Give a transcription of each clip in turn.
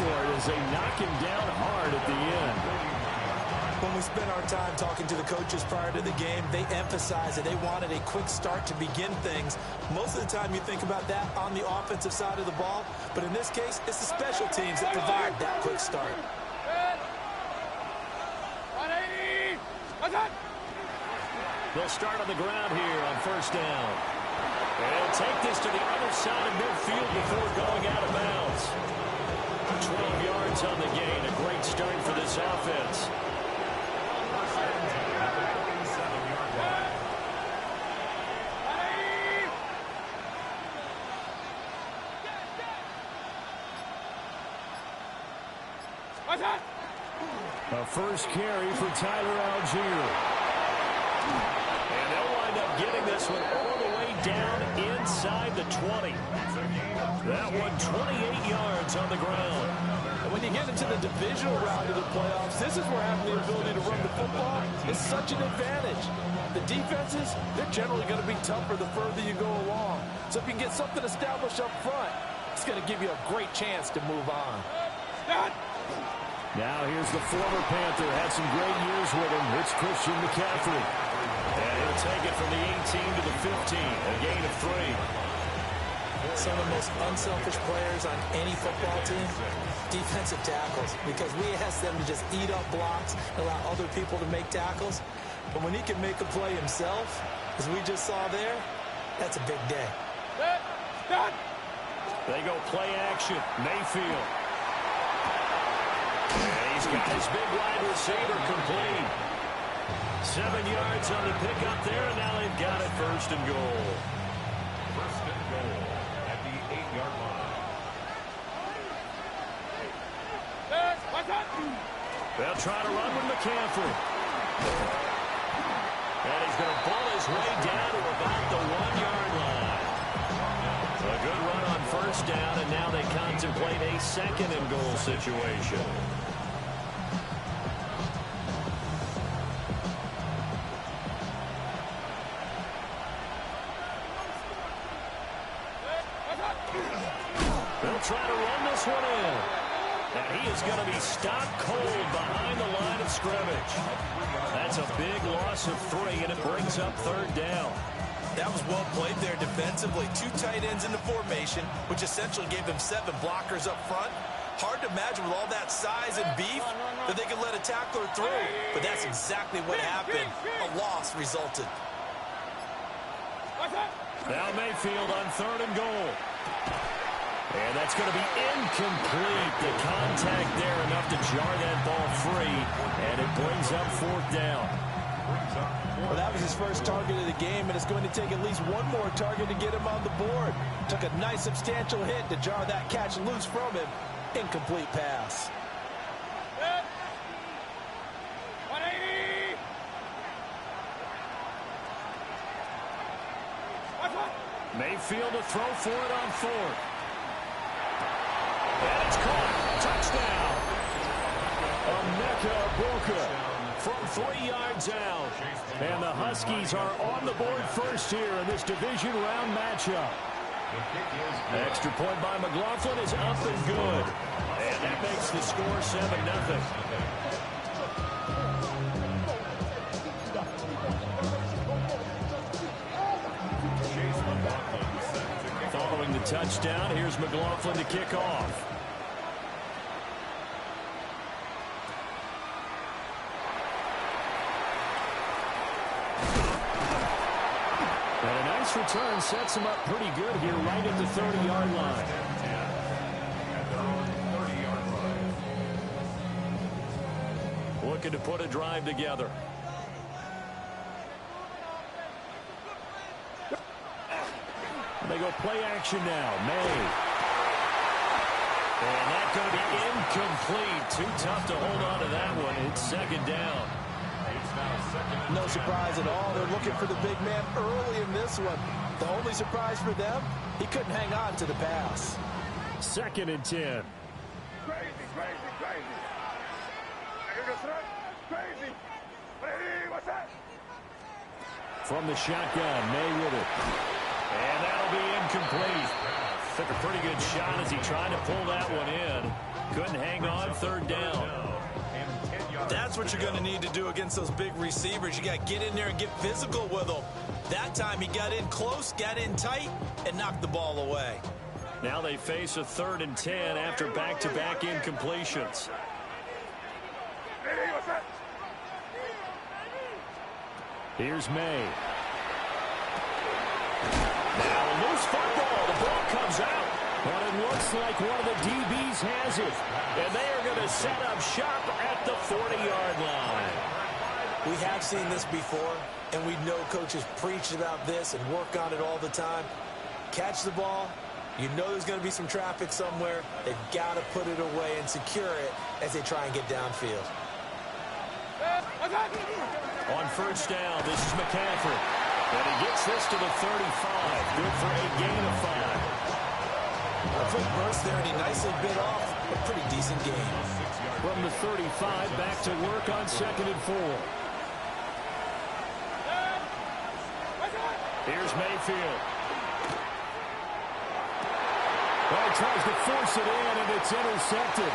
for it as they knock him down hard at the end. When we spent our time talking to the coaches prior to the game, they emphasized that they wanted a quick start to begin things. Most of the time you think about that on the offensive side of the ball, but in this case, it's the special teams that provide that quick start. They'll start on the ground here on first down. They'll take this to the other side of midfield before going out of bounds. 12 yards on the gain. A great start for this offense. A first carry for Tyler Algier. And they'll wind up getting this one all the way down inside the 20. That one 28 yards on the ground. And when you get into the divisional round of the playoffs, this is where having the ability to run the football is such an advantage. The defenses, they're generally going to be tougher the further you go along. So if you can get something established up front, it's going to give you a great chance to move on. Now here's the former Panther. Had some great years with him. It's Christian McCaffrey. And he'll take it from the 18 to the 15. A gain of 3. Some of the most unselfish players on any football team, defensive tackles, because we ask them to just eat up blocks and allow other people to make tackles. But when he can make a play himself, as we just saw there, that's a big day. They go play action. Mayfield. And he's got his big wide receiver complete. 7 yards on the pickup there, and now they've got it first and goal. First and goal at the 8-yard line. They'll try to run with McCaffrey. And he's going to pull his way down to about the 1-yard line. A good run on first down, and now they contemplate a second and goal situation. They'll try to run this one in. And he is going to be stopped cold behind the line of scrimmage. That's a big loss of 3, and it brings up third down. That was well played there defensively. 2 tight ends in the formation, which essentially gave them 7 blockers up front. Hard to imagine with all that size and beef that they could let a tackler through. But that's exactly what happened. A loss resulted. Now Mayfield on third and goal. And that's going to be incomplete. The contact there enough to jar that ball free. And it brings up fourth down. Well, that was his first target of the game, and it's going to take at least one more target to get him on the board. Took a nice substantial hit to jar that catch loose from him. Incomplete pass. Mayfield to throw for it on fourth. And it's caught. Touchdown. Emeka Egbuka from 3 yards out. And the Huskies are on the board first here in this division round matchup. Extra point by McLaughlin is up and good. And that makes the score 7-0. Following the touchdown, here's McLaughlin to kick off. And a nice return sets him up pretty good here right at the 30-yard line. Looking to put a drive together. They go play action now. May. And that's going to be incomplete. Too tough to hold on to that one. It's second down. No surprise at all. They're looking for the big man early in this one. The only surprise for them, he couldn't hang on to the pass. Second and 10. From the shotgun, May with it. And that'll be incomplete. Took a pretty good shot as he tried to pull that one in. Couldn't on third down. That's what you're going to need to do against those big receivers. You got to get in there and get physical with them. That time he got in close, got in tight, and knocked the ball away. Now they face a 3rd and 10 after back-to-back incompletions. Here's May. Now a loose football. The ball comes out. But it looks like one of the DBs has it. And they are going to set up shop at the 40-yard line. We have seen this before, and we know coaches preach about this and work on it all the time. Catch the ball. You know there's going to be some traffic somewhere. They've got to put it away and secure it as they try and get downfield. On first down, this is McCaffrey. And he gets this to the 35. Good for a gain of 5. A quick burst there, and he nicely bit off a pretty decent gain. From the 35, back to work on 2nd and 4. Here's Mayfield. Well, he tries to force it in, and it's intercepted.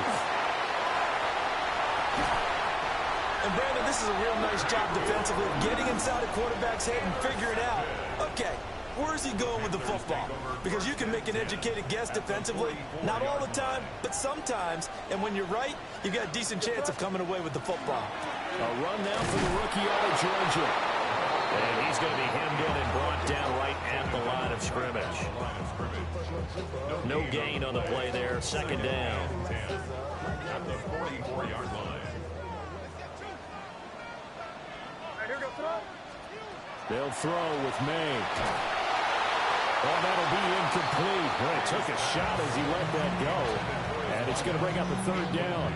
And, Brandon, this is a real nice job defensively of getting inside a quarterback's head and figuring out, okay, where's he going with the football? Because you can make an educated guess defensively. Not all the time, but sometimes. And when you're right, you've got a decent chance of coming away with the football. A run now for the rookie out of Georgia. And he's going to be hemmed in and brought down right at the line of scrimmage. No gain on the play there. 2nd down. At the 44-yard line. They'll throw with May. Well, that'll be incomplete. Boy, it took a shot as he let that go. And it's going to bring up a 3rd down.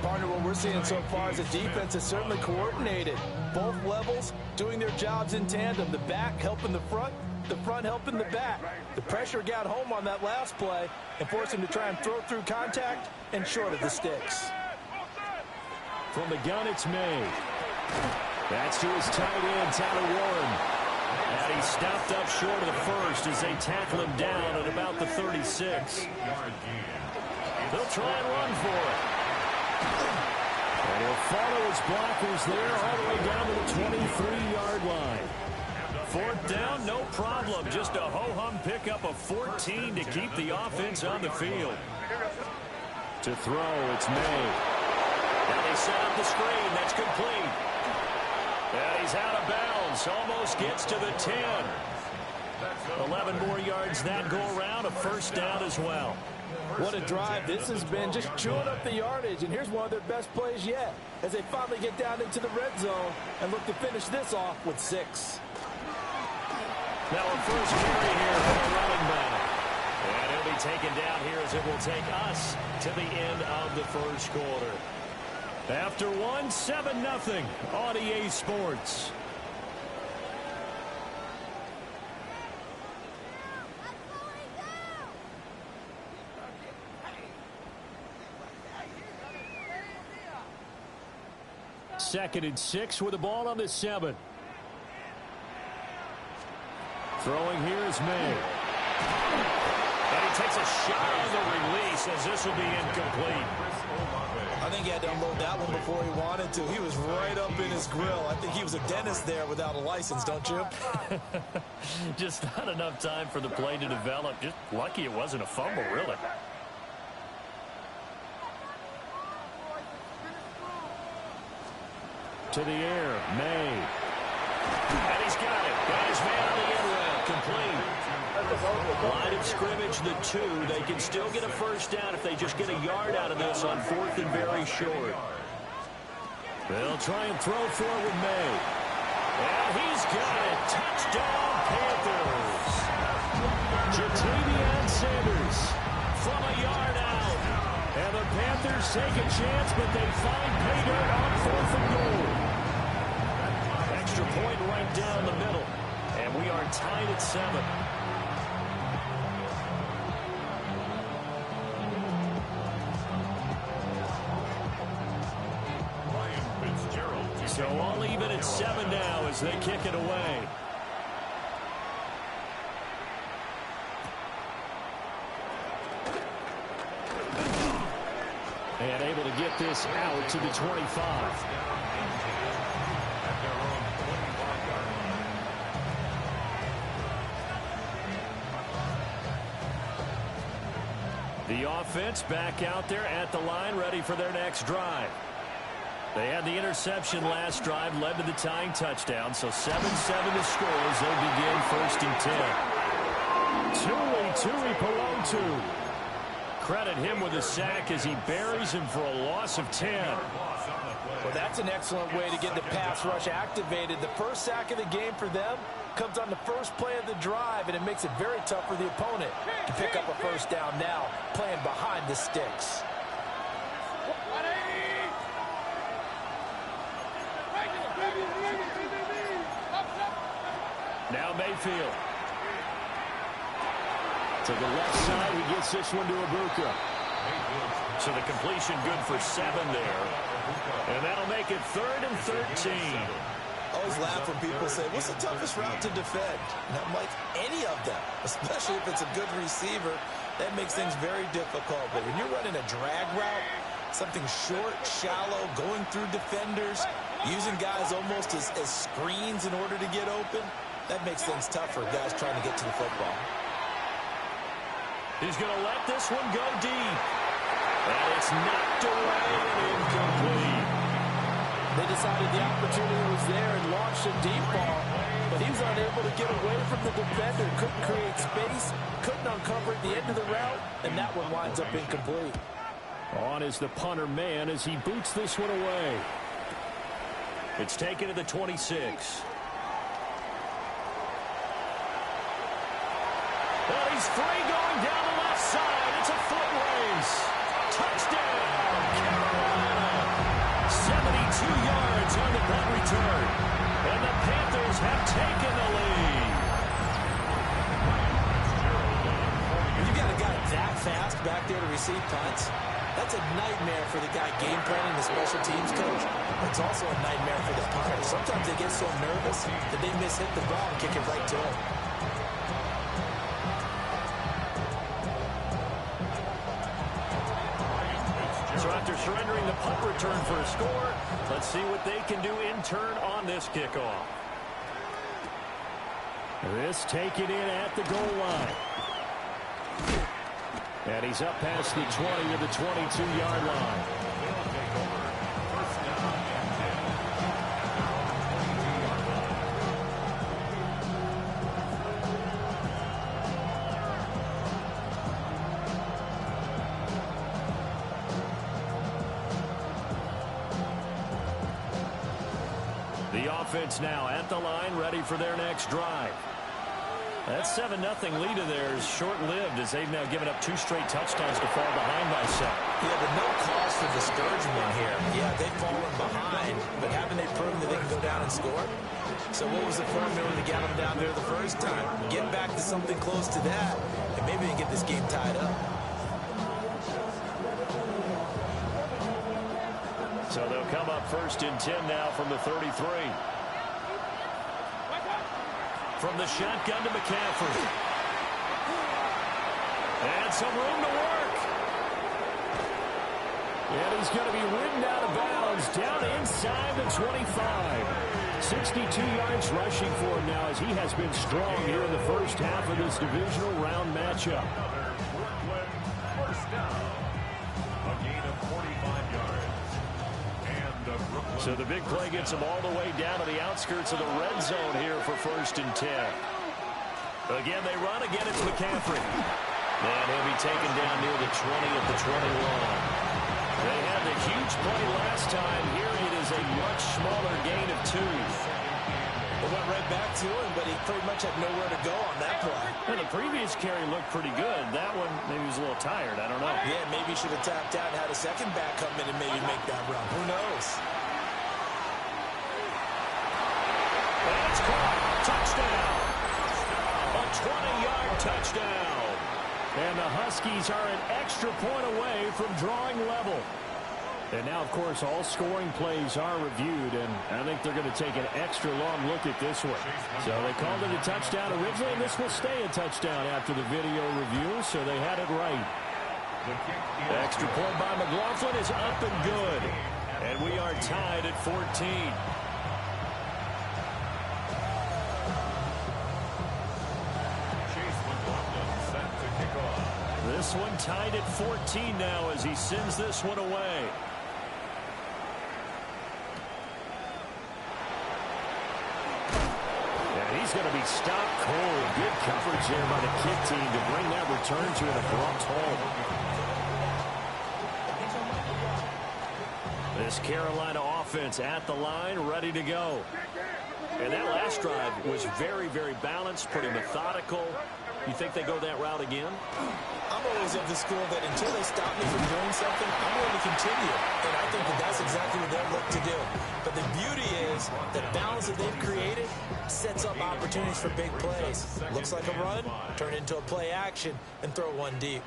Partner, what we're seeing so far is the defense is certainly coordinated. Both levels doing their jobs in tandem. The back helping the front helping the back. The pressure got home on that last play and forced him to try and throw through contact and short of the sticks. From the gun, it's May. That's to his tight end, Tyler Warren. And he's stopped up short of the first as they tackle him down at about the 36. They'll try and run for it. And he'll follow his blockers there all the way down to the 23-yard line. 4th down, no problem. Just a ho-hum pickup of 14 to keep the offense on the field. To throw, it's May. Now they set up the screen. That's complete. And he's out of bounds. Almost gets to the 10. 11 more yards that go around. A 1st down as well. What a drive this has been, just chewing up the yardage. And here's one of their best plays yet as they finally get down into the red zone and look to finish this off with 6. Now a first carry here for the running back. And he'll be taken down here as it will take us to the end of the 1st quarter. After 7-0 on EA Sports. Second and 6 with the ball on the 7. Throwing here is May. And he takes a shot on the release as this will be incomplete. I think he had to unload that one before he wanted to. He was right up in his grill. I think he was a dentist there without a license, don't you? Just not enough time for the play to develop. Just lucky it wasn't a fumble, really. To the air, May. And he's got it. Got his man on the end route. Complete. Line of scrimmage, the 2. They can still get a 1st down if they just get a yard out of this on 4th and very short. They'll try and throw for it with May. And he's got it. Touchdown, Panthers. Jatavion Sanders from a yard out. And the Panthers take a chance, but they find pay dirt on 4th and goal. Extra point right down the middle. And we are tied at 7. So all even at 7 now as they kick it away. And able to get this out to the 25. The offense back out there at the line, ready for their next drive. They had the interception last drive, led to the tying touchdown, so 7-7 to score as they begin 1st and 10. Tui Pelotu. Credit him with a sack as he buries him for a loss of 10. Well, that's an excellent way to get the pass rush activated. The first sack of the game for them comes on the first play of the drive, and it makes it very tough for the opponent to pick up a first down now, playing behind the sticks. Now Mayfield. To the left side, he gets this one to Ibuka. So the completion good for 7 there. And that'll make it 3rd and 13. I always laugh when people say, what's the toughest route to defend? And I'm like, any of them, especially if it's a good receiver. That makes things very difficult. But when you're running a drag route, something short, shallow, going through defenders, using guys almost as screens in order to get open, that makes things tough for guys trying to get to the football. He's going to let this one go deep. And it's knocked away and incomplete. They decided the opportunity was there and launched a deep ball, but he was unable to get away from the defender, couldn't create space, couldn't uncover at the end of the route, and that one winds up incomplete. On is the punter man as he boots this one away. It's taken to the 26. Well, he's free going down the left side. It's a foot race. Touchdown, Carolina. 72 yards on the punt return. And the Panthers have taken the lead. You got a guy that fast back there to receive punts. That's a nightmare for the guy game planning, the special teams coach. It's also a nightmare for the punter. Sometimes they get so nervous that they miss-hit the ball and kick it right to him. So after surrendering the punt return for a score, let's see what they can do in turn on this kickoff. This taken in at the goal line. And he's up past the 20 to the 22-yard line. The offense now at the line, ready for their next drive. That 7-0 lead of theirs short-lived as they've now given up 2 straight touchdowns to fall behind by 7. Yeah, but no cause for discouragement here. Yeah, they've fallen behind, but haven't they proven that they can go down and score? So what was the formula to get them down there the first time? Get back to something close to that, and maybe they can get this game tied up. So they'll come up 1st and 10 now from the 33. From the shotgun to McCaffrey. And some room to work. And he's going to be ridden out of bounds down inside the 25. 62 yards rushing for him now as he has been strong here in the first half of this divisional round matchup. First down. A gain of 45 yards. So the big play gets him all the way down to the outskirts of the red zone here for 1st and 10. Again, they run. Again, it's McCaffrey. And he'll be taken down near the 20 at the 21. They had the huge play last time. Here it is a much smaller gain of 2. They went right back to him, but he pretty much had nowhere to go on that play. Well, the previous carry looked pretty good. That one, maybe he was a little tired. I don't know. Yeah, maybe he should have tapped out and had a second back come in and maybe make that run. Who knows? That's caught. Touchdown. A 20-yard touchdown. And the Huskies are an extra point away from drawing level. And now, of course, all scoring plays are reviewed, and I think they're going to take an extra long look at this one. So they called it a touchdown originally, and this will stay a touchdown after the video review, so they had it right. Extra point by McLaughlin is up and good. And we are tied at 14. This one tied at 14 now as he sends this one away. And he's going to be stopped cold. Good coverage there by the kick team to bring that return to an abrupt halt. This Carolina offense at the line, ready to go. And that last drive was very, very balanced, pretty methodical. You think they go that route again? I'm always of the school that until they stop me from doing something, I'm going to continue. And I think that that's exactly what they'll look to do. But the beauty is the balance that they've created sets up opportunities for big plays. Looks like a run, turn into a play action, and throw one deep.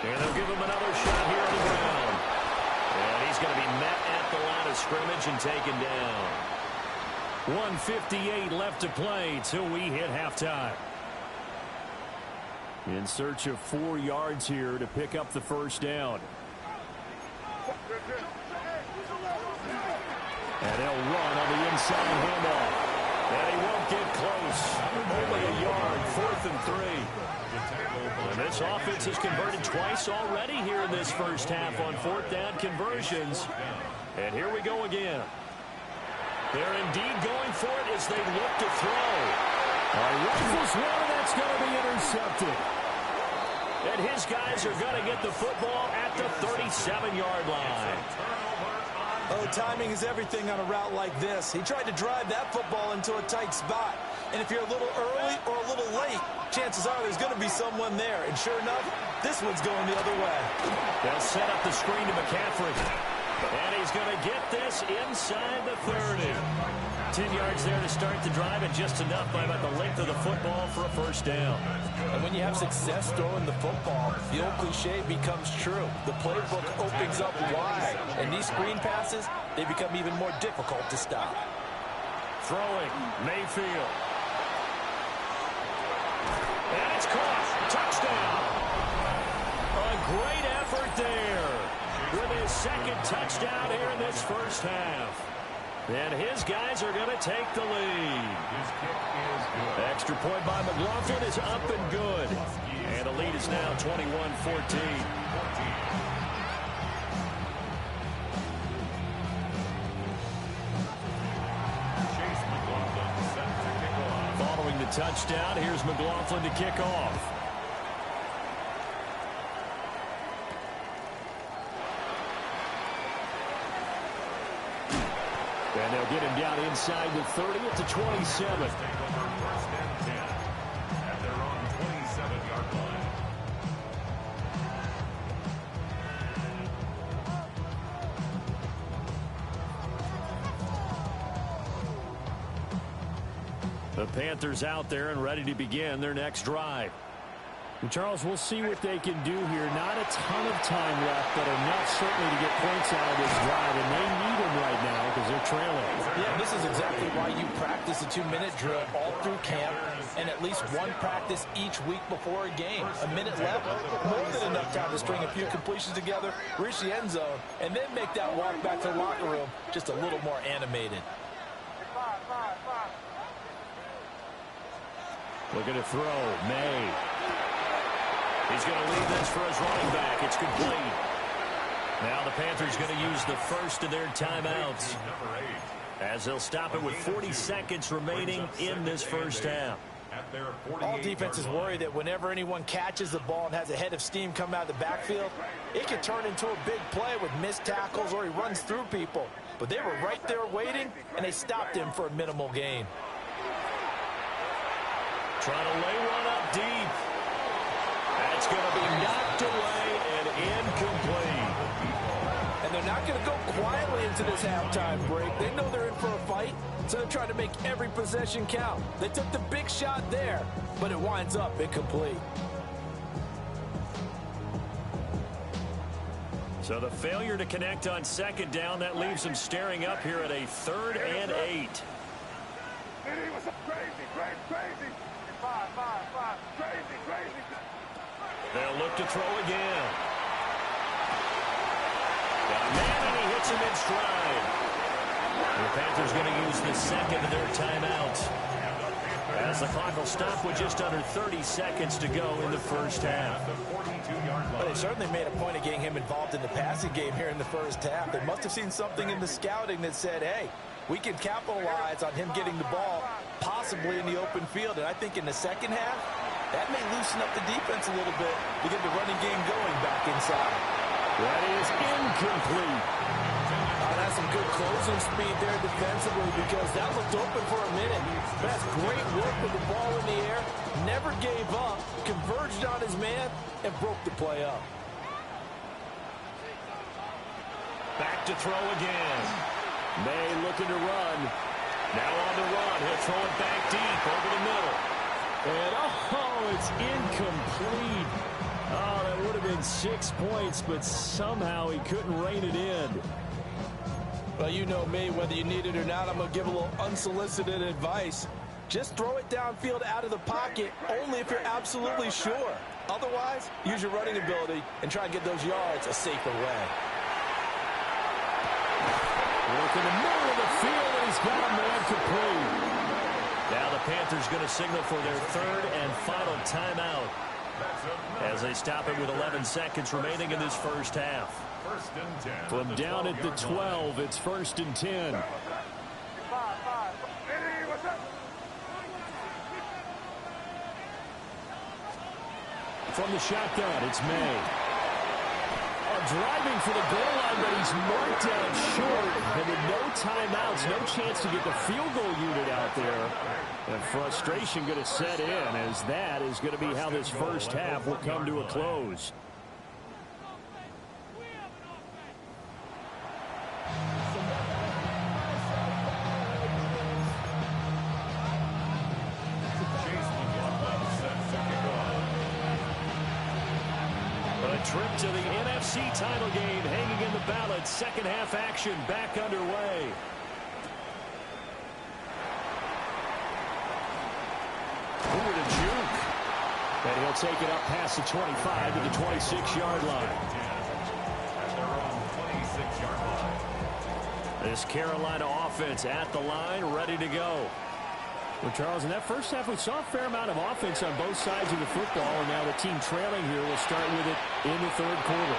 And they'll give him another shot here on the ground. And he's going to be met at the line of scrimmage and taken down. 1:58 left to play till we hit halftime. In search of 4 yards here to pick up the first down. And they'll run on the inside handoff. And he won't get close. Only a yard, 4th and 3. And this offense has converted twice already here in this first half on 4th down conversions. And here we go again. They're indeed going for it as they look to throw. Rifles one, that's going to be intercepted. And his guys are going to get the football at the 37-yard line. Oh, timing is everything on a route like this. He tried to drive that football into a tight spot. And if you're a little early or a little late, chances are there's going to be someone there. And sure enough, this one's going the other way. They'll set up the screen to McCaffrey. And he's going to get this inside the 30. 10 yards there to start the drive, and just enough by about the length of the football for a first down. And when you have success throwing the football, the old cliche becomes true. The playbook opens up wide, and these screen passes, they become even more difficult to stop. Throwing, Mayfield. And it's caught. Touchdown. A great effort there with his second touchdown here in this first half. And his guys are going to take the lead. Extra point by McLaughlin is up and good. And the lead is now 21-14. Following the touchdown, here's McLaughlin to kick off. And they'll get him down inside the 30 at the 27. The Panthers out there and ready to begin their next drive. And Charles, we'll see what they can do here. Not a ton of time left, but enough certainly to get points out of this drive, and they need them right now because they're trailing. Yeah, this is exactly why you practice a 2-minute drill all through camp and at least one practice each week before a game. A minute left, more than enough time to string a few completions together, reach the end zone, and then make that walk back to the locker room just a little more animated. Looking to throw, May. He's going to leave this for his running back. It's complete. Now the Panthers going to use the first of their timeouts as they'll stop it with 40 seconds remaining in this first half. All defenses worry that whenever anyone catches the ball and has a head of steam come out of the backfield, it can turn into a big play with missed tackles or he runs through people. But they were right there waiting, and they stopped him for a minimal gain. Trying to lay one up deep. That's going to be knocked away and incomplete. And they're not going to go quietly into this halftime break. They know they're in for a fight, so they're trying to make every possession count. They took the big shot there, but it winds up incomplete. So the failure to connect on second down, that leaves them staring up here at a 3rd and 8. They'll look to throw again. Got a man, and he hits him in stride. The Panthers going to use the second of their timeout, as the clock will stop with just under 30 seconds to go in the first half. Well, they certainly made a point of getting him involved in the passing game here in the first half. They must have seen something in the scouting that said, hey, we can capitalize on him getting the ball possibly in the open field. And I think in the second half, that may loosen up the defense a little bit to get the running game going back inside. That is incomplete. That's some good closing speed there defensively, because that looked open for a minute. That's great work with the ball in the air. Never gave up, converged on his man, and broke the play up. Back to throw again. May looking to run. Now on the run. He'll throw it back deep over the middle. And, oh, it's incomplete. Oh, that would have been 6 points, but somehow he couldn't rein it in. Well, you know me, whether you need it or not, I'm going to give a little unsolicited advice. Just throw it downfield out of the pocket, only if you're absolutely sure. Otherwise, use your running ability and try and get those yards a safer way. Work in the middle of the field, and he's got a man complete. Now the Panthers going to signal for their third and final timeout, as they stop it with 11 seconds remaining in this first half. From down at the 12, it's 1st and 10. From the shotgun, it's May. Driving for the goal line, but he's marked down short. And with no timeouts, no chance to get the field goal unit out there. And frustration going to set in, as that is going to be how this first half will come to a close. Trip to the NFC title game hanging in the balance. Second half action back underway. Over to Juke. And he'll take it up past the 25 to the 26-yard line. This Carolina offense at the line, ready to go. Well, Charles, in that first half, we saw a fair amount of offense on both sides of the football, and now the team trailing here will start with it in the third quarter.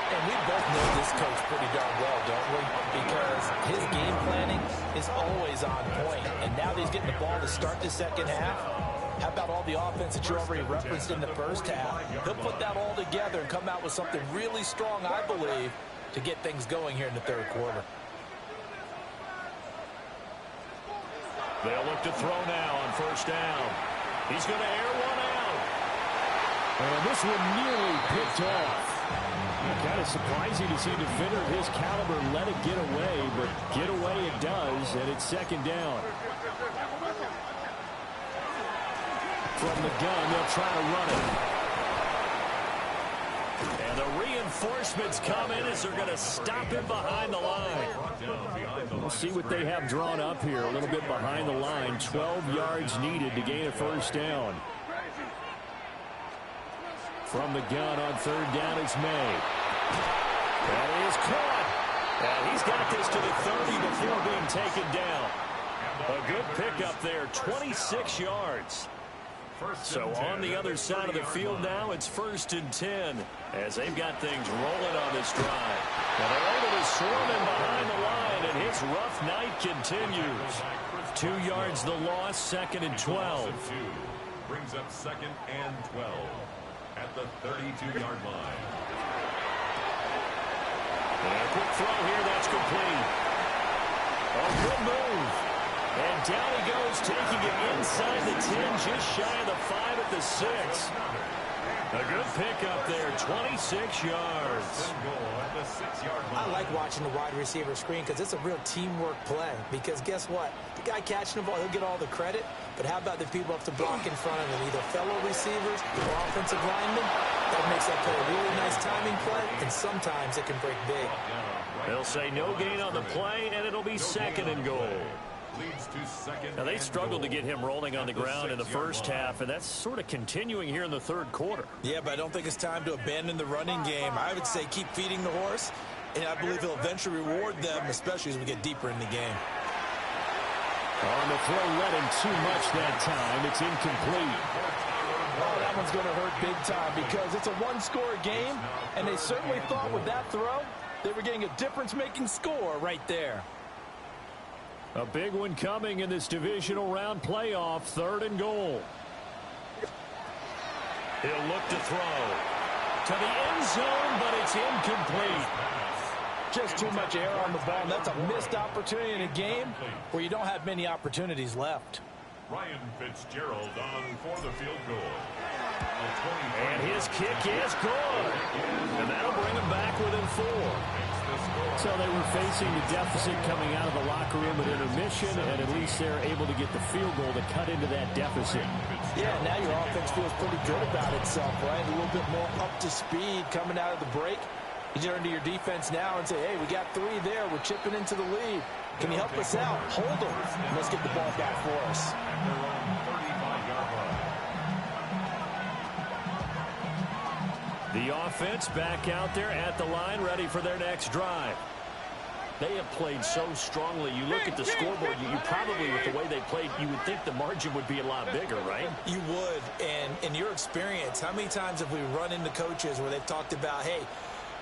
And we both know this coach pretty darn well, don't we? Because his game planning is always on point. And now that he's getting the ball to start the second half, how about all the offense that you already referenced in the first half? He'll put that all together and come out with something really strong, I believe, to get things going here in the third quarter. They'll look to throw now on first down. He's going to air one out. And this one nearly picked off. Kind of surprising to see a defender of his caliber let it get away, but get away it does, and it's second down. From the gun, they'll try to run it. And the reinforcements come in as they're going to stop him behind the line. We'll see what they have drawn up here a little bit behind the line. 12 yards needed to gain a first down. From the gun on third down, it's May. That is caught. And he's got this to the 30 before being taken down. A good pickup there, 26 yards. So on the other side of the field now, it's 1st and 10 as they've got things rolling on this drive. And they're able to swarm him behind the line, and his rough night continues. 2 yards the loss, 2nd and 12. Brings up 2nd and 12 at the 32-yard line. And a quick throw here, that's complete. A good move. And down he goes, taking it inside the 10, just shy of the 5 at the 6. A good pickup there, 26 yards. I like watching the wide receiver screen because it's a real teamwork play. Because guess what? The guy catching the ball, he'll get all the credit. But how about the people up to block in front of him? Either fellow receivers or offensive linemen. That makes that play a really nice timing play, and sometimes it can break big. They'll say no gain on the play, and it'll be 2nd and goal. leads to second. Now, they and struggled to goal get him rolling on the at the ground in the 6-yard first line. half, and that's sort of continuing here in the third quarter. Yeah, but I don't think it's time to abandon the running game. I would say keep feeding the horse, and I believe he'll eventually reward them, especially as we get deeper in the game. On the throw, led him too much that time. It's incomplete. Oh, that one's going to hurt big time because it's a one-score game, and they certainly thought with that throw they were getting a difference-making score right there. A big one coming in this divisional round playoff, 3rd and goal. He'll look to throw to the end zone, but it's incomplete. Just too much air on the ball, and that's a missed opportunity in a game where you don't have many opportunities left. Ryan Fitzgerald on for the field goal. And his kick is good. And that'll bring him back within 4. So they were facing the deficit coming out of the locker room at intermission, and at least they're able to get the field goal to cut into that deficit. Yeah, now your offense feels pretty good about itself, right? A little bit more up to speed coming out of the break. You turn to your defense now and say, hey, we got 3 there. We're chipping into the lead. Can you help us out? Hold them. Let's get the ball back for us. The offense back out there at the line, ready for their next drive. They have played so strongly. You look at the scoreboard, you probably, with the way they played, you would think the margin would be a lot bigger, right? You would, and in your experience, how many times have we run into coaches where they've talked about, hey,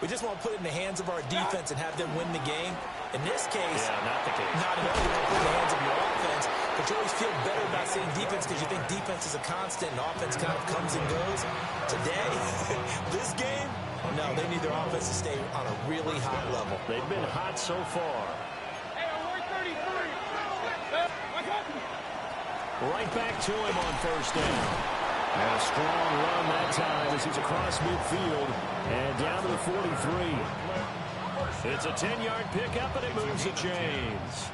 we just want to put it in the hands of our defense and have them win the game? In this case, not the case. Not at all. You want to put it in the hands of your offense, but you always feel better about saying defense because you think defense is a constant and offense kind of comes and goes. Today, this game, no, they need their offense to stay on a really hot level. They've been hot so far. Right back to him on 1st down. And a strong run that time as he's across midfield and down to the 43. It's a 10-yard pickup, and it moves the chains.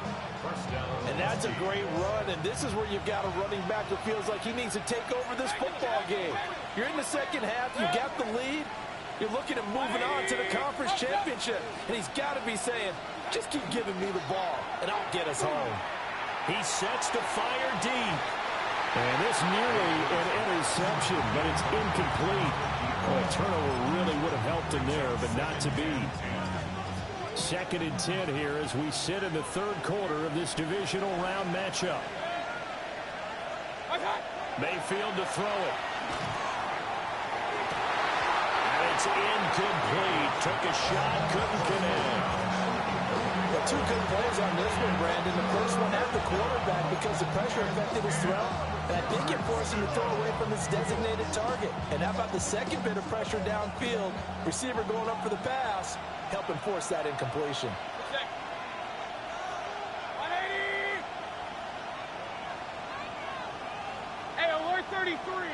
And that's a great run, and this is where you've got a running back who feels like he needs to take over this football game. You're in the second half, you got the lead, you're looking at moving on to the conference championship, and he's got to be saying, just keep giving me the ball, and I'll get us home. He sets to fire deep. And this nearly an interception, but it's incomplete. Well, a turnover really would have helped him there, but not to be. 2nd and 10 here as we sit in the 3rd quarter of this divisional round matchup. Mayfield to throw it. And it's incomplete. Took a shot, couldn't connect. Well, 2 good plays on this one, Brandon. The first one at the quarterback because the pressure affected his throw. And I think it forced him to throw away from his designated target. And how about the second bit of pressure downfield? Receiver going up for the pass, helping force that incompletion. Hey, alert 33.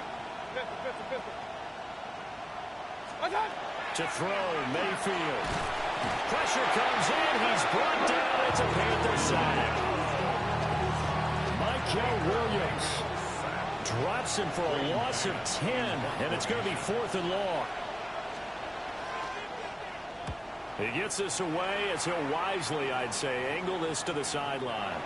To throw, Mayfield. Pressure comes in. He's brought down. It's a Panther sack. Michael Williams drops him for a loss of 10, and it's going to be 4th and long. He gets this away as he'll wisely, I'd say, angle this to the sideline.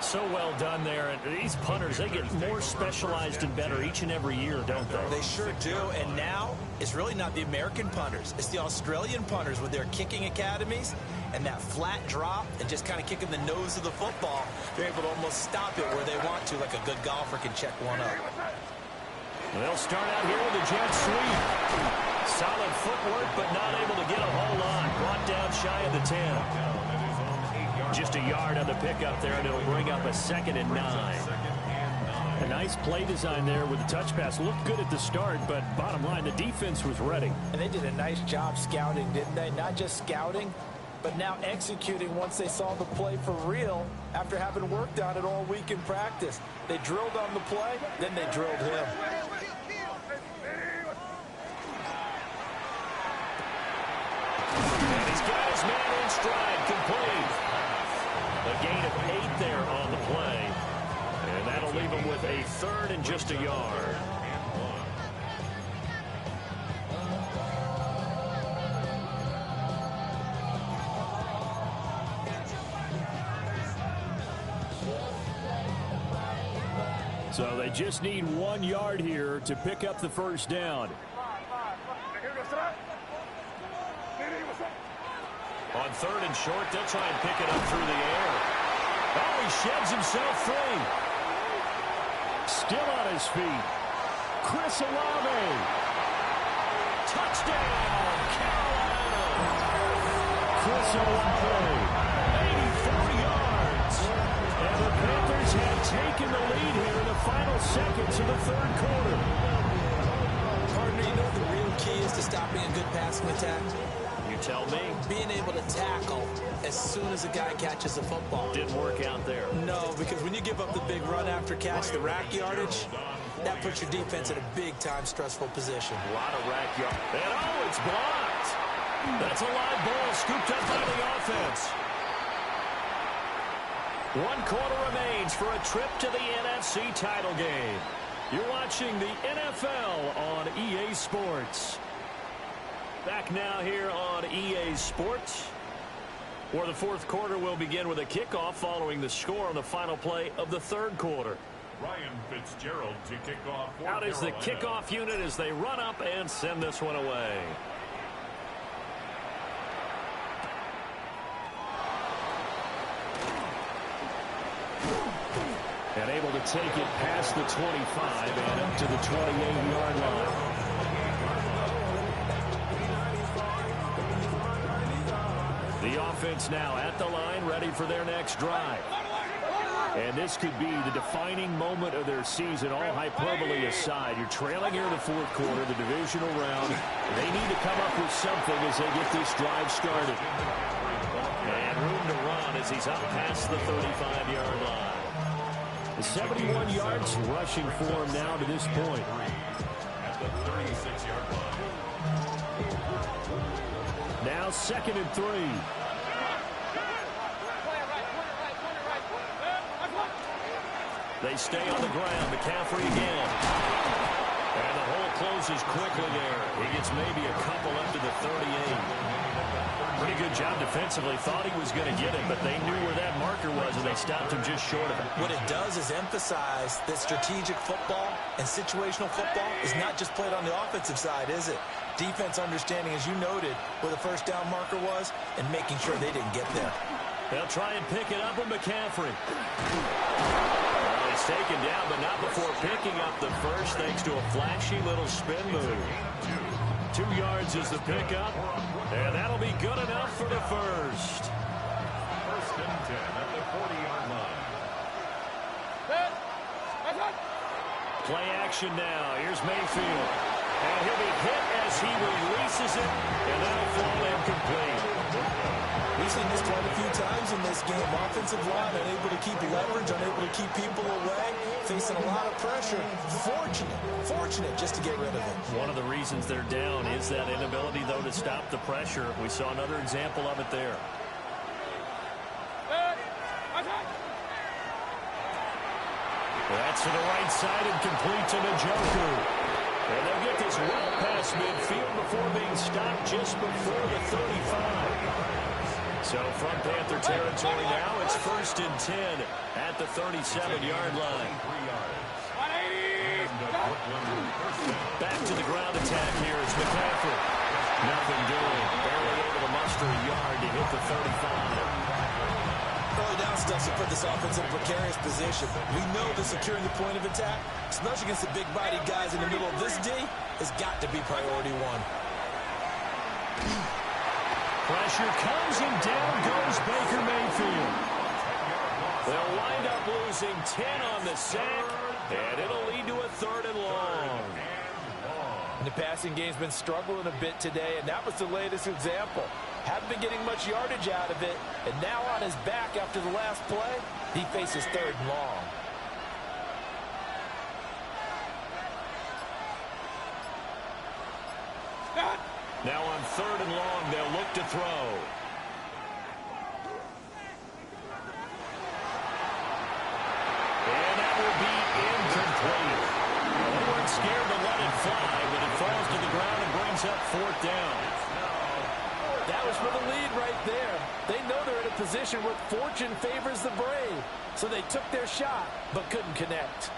So well done there. And these punters, they get more specialized and better each and every year, don't they? They sure do. And now it's really not the American punters. It's the Australian punters with their kicking academies and that flat drop and just kind of kicking the nose of the football. They're able to almost stop it where they want to, like a good golfer can check one up. They'll start out here with a jet sweep. Solid footwork, but not able to get a whole lot. Brought down shy of the 10. Just a yard on the pickup there, and it'll bring up a 2nd and 9. A nice play design there with the touch pass. Looked good at the start, but bottom line, the defense was ready. And they did a nice job scouting, didn't they? Not just scouting, but now executing once they saw the play for real after having worked on it all week in practice. They drilled on the play, then they drilled him. And he's got his man in stride, complete. A gain of 8 there on the play. And that'll leave him with a 3rd and just a yard. So they just need 1 yard here to pick up the first down. On 3rd and short, they'll try and pick it up through the air. Oh, he sheds himself free. Still on his feet. Chris Olave. Touchdown, Carolina. Chris Olave, 84 yards. And the Panthers have taken the lead here in the final seconds of the 3rd quarter. Partner, you know what the real key is to stopping a good passing attack? You tell me. Being able to tackle as soon as a guy catches the football. Didn't work out there. No, because when you give up the big run after catch, the rack yardage, that puts your defense in a big-time stressful position. A lot of rack yard. And oh, it's blocked. That's a live ball scooped up by the offense. 1 quarter remains for a trip to the NFC title game. You're watching the NFL on EA Sports. Back now here on EA Sports, where the 4th quarter will begin with a kickoff following the score on the final play of the 3rd quarter. Ryan Fitzgerald to kick off. Out is the kickoff unit as they run up and send this one away. And able to take it past the 25 and up to the 28-yard line. The offense now at the line, ready for their next drive. And this could be the defining moment of their season, all hyperbole aside. You're trailing here in the 4th quarter, the divisional round. They need to come up with something as they get this drive started. And room to run as he's up past the 35-yard line. 71 yards rushing for him now to this point. At the 36-yard line. Now 2nd and 3. They stay on the ground. McCaffrey again. And the hole closes quickly there. He gets maybe a couple up to the 38. Pretty good job defensively. Thought he was going to get it, but they knew where that marker was, and they stopped him just short of it. What it does is emphasize that strategic football and situational football is not just played on the offensive side, is it? Defense understanding, as you noted, where the first down marker was and making sure they didn't get there. They'll try and pick it up with McCaffrey. Well, he's taken down, but not before picking up the first, thanks to a flashy little spin move. 2 yards is the pickup, and that'll be good enough for the first. 1st and 10 at the 40-yard line. Play action now. Here's Mayfield. And he'll be hit as he releases it, and that'll fall incomplete. We've seen this quite a few times in this game. Offensive line unable to keep leverage, unable to keep people away, facing a lot of pressure. Fortunate just to get rid of it. One of the reasons they're down is that inability, though, to stop the pressure. We saw another example of it there. That's to the right side and complete to Njoku. And they'll get this well past midfield before being stopped just before the 35. So from Panther territory now, it's 1st and 10 at the 37-yard line. Back to the ground attack here. It's McCaffrey. Nothing doing. Barely able to muster a yard to hit the 35. Early down stuff to put this offense in a precarious position. We know that securing the point of attack, especially against the big-bodied guys in the middle of this D, has got to be priority 1. Pressure comes and down goes Baker Mayfield. They'll wind up losing 10 on the sack, and it'll lead to a 3rd and long. And the passing game's been struggling a bit today, and that was the latest example. Haven't been getting much yardage out of it, and now on his back after the last play, he faces 3rd and long. Now on 3rd and long, they'll look to throw. And that will be incomplete. They weren't scared to let it fly, but it falls to the ground and brings up 4th down. That was for the lead right there. They know they're in a position where fortune favors the brave. So they took their shot, but couldn't connect.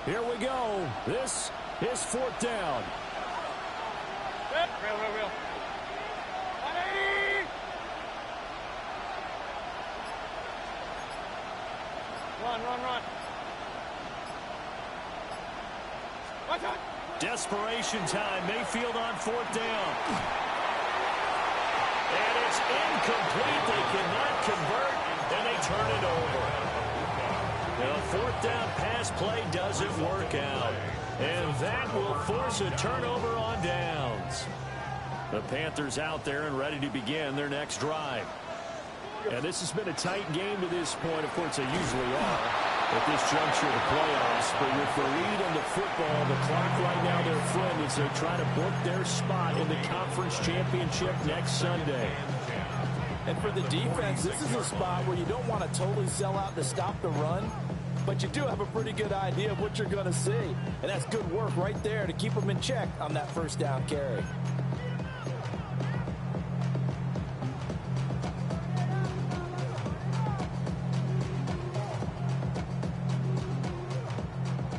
Here we go. This is 4th down. Real. Run. Watch out. Desperation time. Mayfield on 4th down. And it's incomplete. They cannot convert, and they turn it over. The 4th down pass play doesn't work out. And that will force a turnover on downs. The Panthers out there and ready to begin their next drive. And this has been a tight game to this point. Of course, they usually are at this juncture of the playoffs. But with the lead in the football, the clock right now their friend as they try to book their spot in the conference championship next Sunday. And for the defense, this is a spot where you don't want to totally sell out to stop the run, but you do have a pretty good idea of what you're going to see. And that's good work right there to keep them in check on that 1st down carry.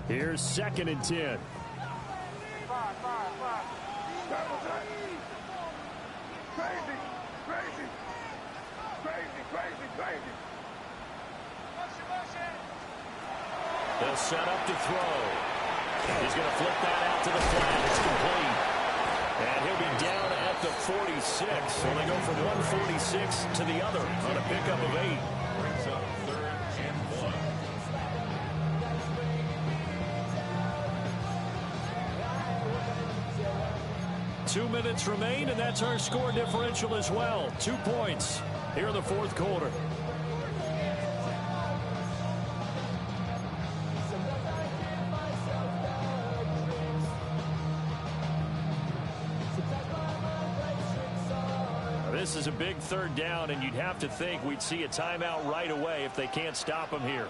Here's 2nd and 10. They'll set up to throw. He's going to flip that out to the flat. It's complete. And he'll be down at the 46. So they go from 146 to the other on a pickup of 8. Brings up 3rd and 1. 2 minutes remain, and that's our score differential as well. 2 points here in the 4th quarter. This is a big 3rd down, and you'd have to think we'd see a timeout right away if they can't stop him here.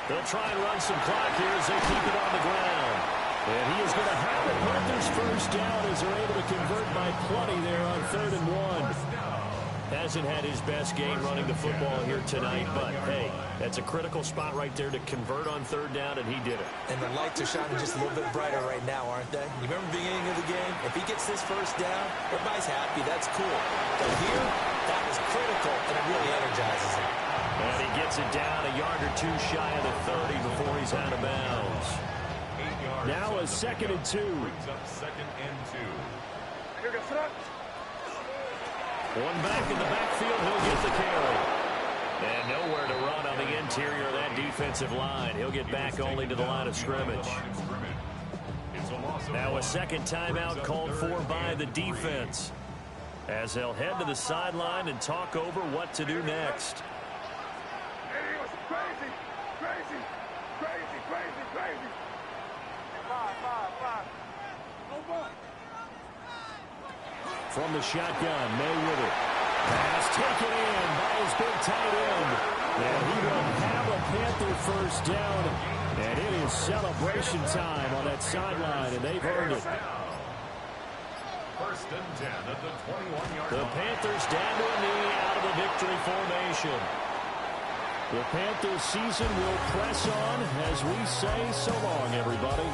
They'll try and run some clock here as they keep it on the ground. And he is going to have the Panthers 1st down as they're able to convert by plenty there on 3rd and 1. Hasn't had his best game running the football here tonight, but hey, that's a critical spot right there to convert on 3rd down, and he did it. And the lights are shining just a little bit brighter right now, aren't they? You remember the beginning of the game? If he gets this 1st down, everybody's happy. That's cool. But here, that was critical, and it really energizes him. And he gets it down a yard or 2 shy of the 30 before he's out of bounds. 8 yards. Now a 2nd and 2. Brings up 2nd and 2. One back in the backfield, he'll get the carry. And nowhere to run on the interior of that defensive line. He'll get back only to the line of scrimmage. Now a 2nd timeout called for by the defense, as they'll head to the sideline and talk over what to do next. From the shotgun, May with it. Pass taken in by his big tight end. And he will have a Panther 1st down. And it is celebration time on that sideline, and they've earned it. 1st and 10 at the 21-yard line. The Panthers down to a knee out of the victory formation. The Panthers season will press on as we say so long, everybody.